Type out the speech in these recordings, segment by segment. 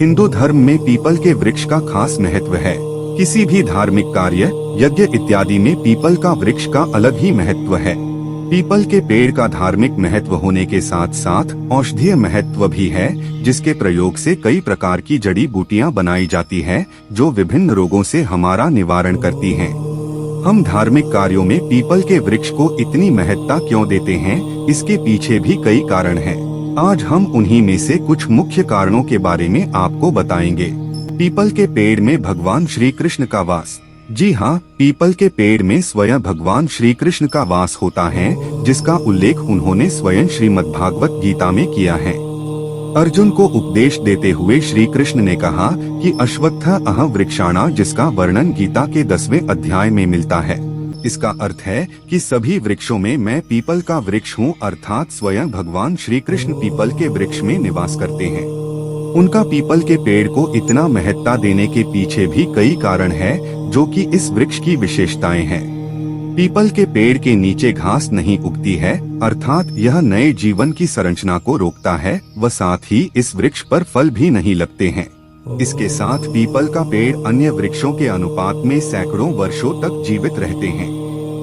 हिंदू धर्म में पीपल के वृक्ष का खास महत्व है। किसी भी धार्मिक कार्य, यज्ञ इत्यादि में पीपल का वृक्ष का अलग ही महत्व है। पीपल के पेड़ का धार्मिक महत्व होने के साथ साथ औषधीय महत्व भी है, जिसके प्रयोग से कई प्रकार की जड़ी बूटियां बनाई जाती है, जो विभिन्न रोगों से हमारा निवारण करती हैं। हम धार्मिक कार्यों में पीपल के वृक्ष को इतनी महत्ता क्यों देते हैं, इसके पीछे भी कई कारण हैं। आज हम उन्हीं में से कुछ मुख्य कारणों के बारे में आपको बताएंगे। पीपल के पेड़ में भगवान श्री कृष्ण का वास। जी हाँ, पीपल के पेड़ में स्वयं भगवान श्री कृष्ण का वास होता है, जिसका उल्लेख उन्होंने स्वयं श्रीमद्भागवत गीता में किया है। अर्जुन को उपदेश देते हुए श्री कृष्ण ने कहा कि अश्वत्थ अह वृक्षाणा, जिसका वर्णन गीता के 10वें अध्याय में मिलता है। इसका अर्थ है कि सभी वृक्षों में मैं पीपल का वृक्ष हूँ, अर्थात स्वयं भगवान श्री कृष्ण पीपल के वृक्ष में निवास करते हैं। उनका पीपल के पेड़ को इतना महत्ता देने के पीछे भी कई कारण है, जो कि इस वृक्ष की विशेषताएं हैं। पीपल के पेड़ के नीचे घास नहीं उगती है, अर्थात यह नए जीवन की संरचना को रोकता है, व साथ ही इस वृक्ष पर फल भी नहीं लगते हैं। इसके साथ पीपल का पेड़ अन्य वृक्षों के अनुपात में सैकड़ों वर्षों तक जीवित रहते हैं।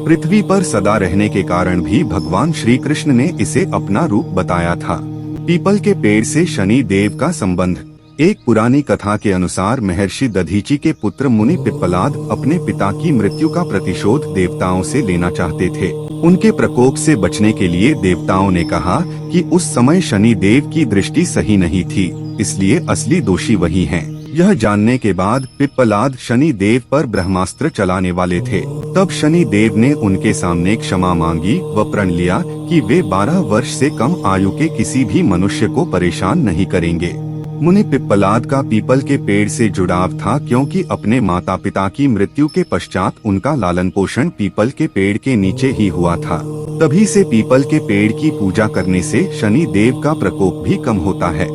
पृथ्वी पर सदा रहने के कारण भी भगवान श्री कृष्ण ने इसे अपना रूप बताया था। पीपल के पेड़ से शनि देव का संबंध। एक पुरानी कथा के अनुसार महर्षि दधीचि के पुत्र मुनि पिप्पलाद अपने पिता की मृत्यु का प्रतिशोध देवताओं से लेना चाहते थे। उनके प्रकोप से बचने के लिए देवताओं ने कहा कि उस समय शनि देव की दृष्टि सही नहीं थी, इसलिए असली दोषी वही हैं। यह जानने के बाद पिप्पलाद शनि देव पर ब्रह्मास्त्र चलाने वाले थे। तब शनि देव ने उनके सामने क्षमा मांगी व प्रण लिया कि वे 12 वर्ष से कम आयु के किसी भी मनुष्य को परेशान नहीं करेंगे। मुनि पिप्पलाद का पीपल के पेड़ से जुड़ाव था, क्योंकि अपने माता पिता की मृत्यु के पश्चात उनका लालन पोषण पीपल के पेड़ के नीचे ही हुआ था। तभी से पीपल के पेड़ की पूजा करने से शनि देव का प्रकोप भी कम होता है।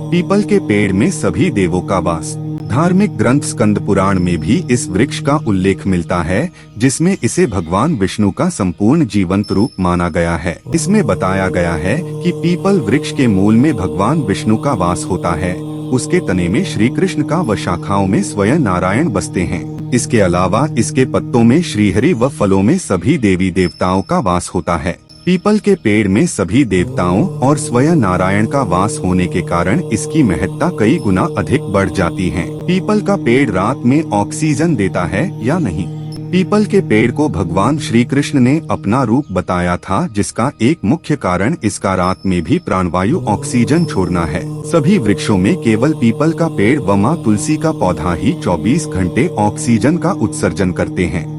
पीपल के पेड़ में सभी देवों का वास। धार्मिक ग्रंथ स्कंद पुराण में भी इस वृक्ष का उल्लेख मिलता है, जिसमें इसे भगवान विष्णु का संपूर्ण जीवंत रूप माना गया है। इसमें बताया गया है कि पीपल वृक्ष के मूल में भगवान विष्णु का वास होता है, उसके तने में श्री कृष्ण का व शाखाओं में स्वयं नारायण बसते हैं। इसके अलावा इसके पत्तों में श्रीहरि व फलों में सभी देवी देवताओं का वास होता है। पीपल के पेड़ में सभी देवताओं और स्वयं नारायण का वास होने के कारण इसकी महत्ता कई गुना अधिक बढ़ जाती है। पीपल का पेड़ रात में ऑक्सीजन देता है या नहीं? पीपल के पेड़ को भगवान श्री कृष्ण ने अपना रूप बताया था, जिसका एक मुख्य कारण इसका रात में भी प्राणवायु ऑक्सीजन छोड़ना है। सभी वृक्षों में केवल पीपल का पेड़ व माँ तुलसी का पौधा ही 24 घंटे ऑक्सीजन का उत्सर्जन करते हैं।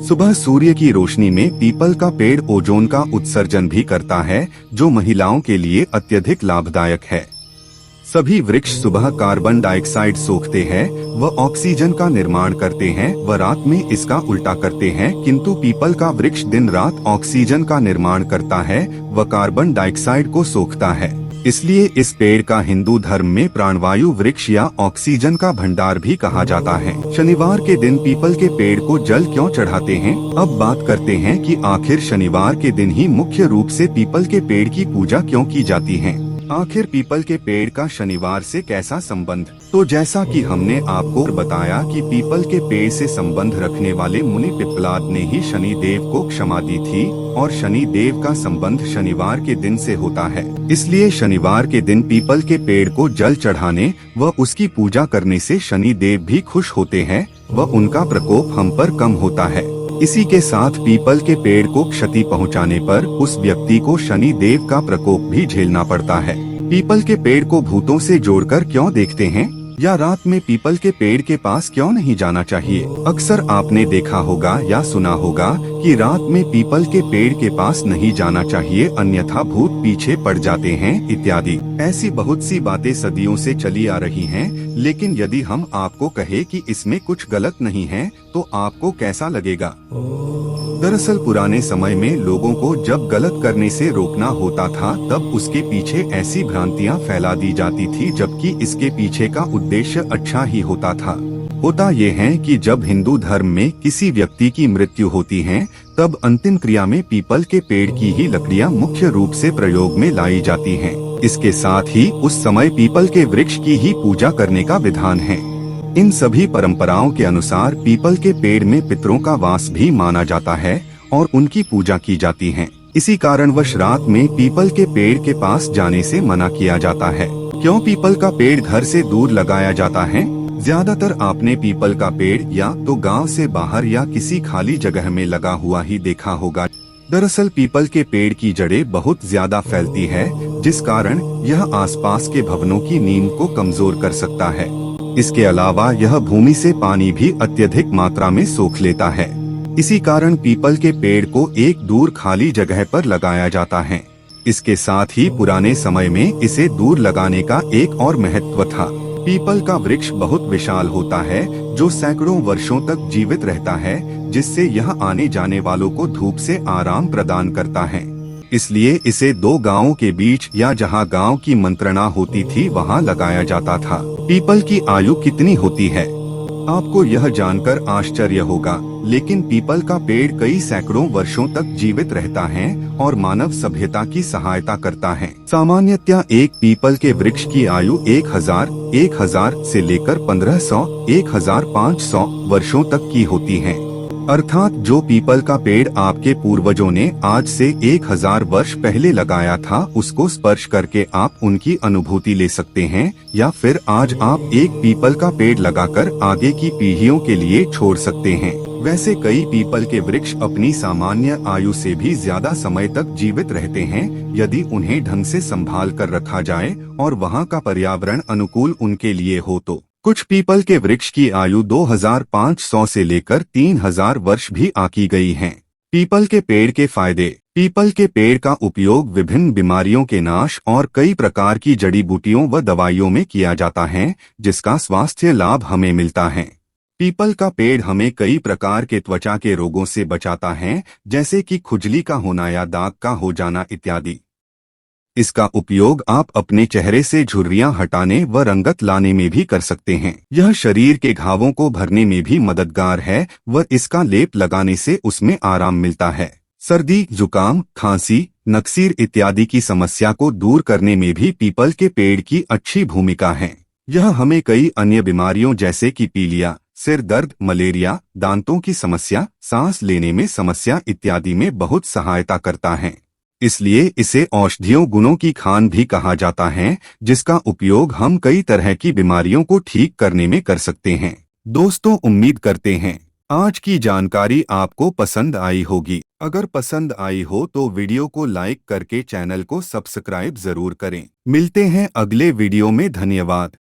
सुबह सूर्य की रोशनी में पीपल का पेड़ ओजोन का उत्सर्जन भी करता है, जो महिलाओं के लिए अत्यधिक लाभदायक है। सभी वृक्ष सुबह कार्बन डाइऑक्साइड सोखते हैं व ऑक्सीजन का निर्माण करते हैं, व रात में इसका उल्टा करते हैं, किंतु पीपल का वृक्ष दिन रात ऑक्सीजन का निर्माण करता है व कार्बन डाइऑक्साइड को सोखता है। इसलिए इस पेड़ का हिंदू धर्म में प्राणवायु वृक्ष या ऑक्सीजन का भंडार भी कहा जाता है। शनिवार के दिन पीपल के पेड़ को जल क्यों चढ़ाते हैं? अब बात करते हैं कि आखिर शनिवार के दिन ही मुख्य रूप से पीपल के पेड़ की पूजा क्यों की जाती है। आखिर पीपल के पेड़ का शनिवार से कैसा संबंध? तो जैसा कि हमने आपको बताया कि पीपल के पेड़ से संबंध रखने वाले मुनि पिप्पलाद ने ही शनि देव को क्षमा दी थी, और शनि देव का संबंध शनिवार के दिन से होता है। इसलिए शनिवार के दिन पीपल के पेड़ को जल चढ़ाने व उसकी पूजा करने से शनि देव भी खुश होते हैं व उनका प्रकोप हम पर कम होता है। इसी के साथ पीपल के पेड़ को क्षति पहुंचाने पर उस व्यक्ति को शनि देव का प्रकोप भी झेलना पड़ता है। पीपल के पेड़ को भूतों से जोड़कर क्यों देखते हैं, या रात में पीपल के पेड़ के पास क्यों नहीं जाना चाहिए? अक्सर आपने देखा होगा या सुना होगा कि रात में पीपल के पेड़ के पास नहीं जाना चाहिए, अन्यथा भूत पीछे पड़ जाते हैं इत्यादि। ऐसी बहुत सी बातें सदियों से चली आ रही हैं, लेकिन यदि हम आपको कहे कि इसमें कुछ गलत नहीं है, तो आपको कैसा लगेगा? दरअसल पुराने समय में लोगों को जब गलत करने से रोकना होता था, तब उसके पीछे ऐसी भ्रांतियां फैला दी जाती थी, जबकि इसके पीछे का उद्देश्य अच्छा ही होता था। होता ये है कि जब हिंदू धर्म में किसी व्यक्ति की मृत्यु होती है, तब अंतिम क्रिया में पीपल के पेड़ की ही लकड़ियां मुख्य रूप से प्रयोग में लाई जाती हैं। इसके साथ ही उस समय पीपल के वृक्ष की ही पूजा करने का विधान है। इन सभी परंपराओं के अनुसार पीपल के पेड़ में पितरों का वास भी माना जाता है और उनकी पूजा की जाती है। इसी कारणवश रात में पीपल के पेड़ के पास जाने से मना किया जाता है। क्यों पीपल का पेड़ घर से दूर लगाया जाता है? ज्यादातर आपने पीपल का पेड़ या तो गांव से बाहर या किसी खाली जगह में लगा हुआ ही देखा होगा। दरअसल पीपल के पेड़ की जड़ें बहुत ज्यादा फैलती है, जिस कारण यह आसपास के भवनों की नींव को कमजोर कर सकता है। इसके अलावा यह भूमि से पानी भी अत्यधिक मात्रा में सोख लेता है। इसी कारण पीपल के पेड़ को एक दूर खाली जगह पर लगाया जाता है। इसके साथ ही पुराने समय में इसे दूर लगाने का एक और महत्व था। पीपल का वृक्ष बहुत विशाल होता है, जो सैकड़ों वर्षों तक जीवित रहता है, जिससे यह आने जाने वालों को धूप से आराम प्रदान करता है। इसलिए इसे दो गांवों के बीच या जहां गांव की मंत्रणा होती थी वहां लगाया जाता था। पीपल की आयु कितनी होती है? आपको यह जानकर आश्चर्य होगा, लेकिन पीपल का पेड़ कई सैकड़ों वर्षों तक जीवित रहता है और मानव सभ्यता की सहायता करता है। सामान्यतया एक पीपल के वृक्ष की आयु 1000 से लेकर 1500, 1500 वर्षों तक की होती है। अर्थात जो पीपल का पेड़ आपके पूर्वजों ने आज से 1000 वर्ष पहले लगाया था, उसको स्पर्श करके आप उनकी अनुभूति ले सकते हैं, या फिर आज आप एक पीपल का पेड़ लगाकर आगे की पीढ़ियों के लिए छोड़ सकते हैं। वैसे कई पीपल के वृक्ष अपनी सामान्य आयु से भी ज्यादा समय तक जीवित रहते हैं, यदि उन्हें ढंग से संभाल कर रखा जाए और वहाँ का पर्यावरण अनुकूल उनके लिए हो तो। कुछ पीपल के वृक्ष की आयु 2500 से लेकर 3000 वर्ष भी आकी गई है। पीपल के पेड़ के फायदे। पीपल के पेड़ का उपयोग विभिन्न बीमारियों के नाश और कई प्रकार की जड़ी बूटियों व दवाइयों में किया जाता है, जिसका स्वास्थ्य लाभ हमें मिलता है। पीपल का पेड़ हमें कई प्रकार के त्वचा के रोगों से बचाता है, जैसे कि खुजली का होना या दाग का हो जाना इत्यादि। इसका उपयोग आप अपने चेहरे से झुर्रियां हटाने व रंगत लाने में भी कर सकते हैं। यह शरीर के घावों को भरने में भी मददगार है व इसका लेप लगाने से उसमें आराम मिलता है। सर्दी, जुकाम, खांसी, नक्सीर इत्यादि की समस्या को दूर करने में भी पीपल के पेड़ की अच्छी भूमिका है। यह हमें कई अन्य बीमारियों जैसे कि पीलिया, सिर दर्द, मलेरिया, दांतों की समस्या, सांस लेने में समस्या इत्यादि में बहुत सहायता करता है। इसलिए इसे औषधीय गुणों की खान भी कहा जाता है, जिसका उपयोग हम कई तरह की बीमारियों को ठीक करने में कर सकते हैं। दोस्तों, उम्मीद करते हैं आज की जानकारी आपको पसंद आई होगी। अगर पसंद आई हो तो वीडियो को लाइक करके चैनल को सब्सक्राइब जरूर करें। मिलते हैं अगले वीडियो में। धन्यवाद।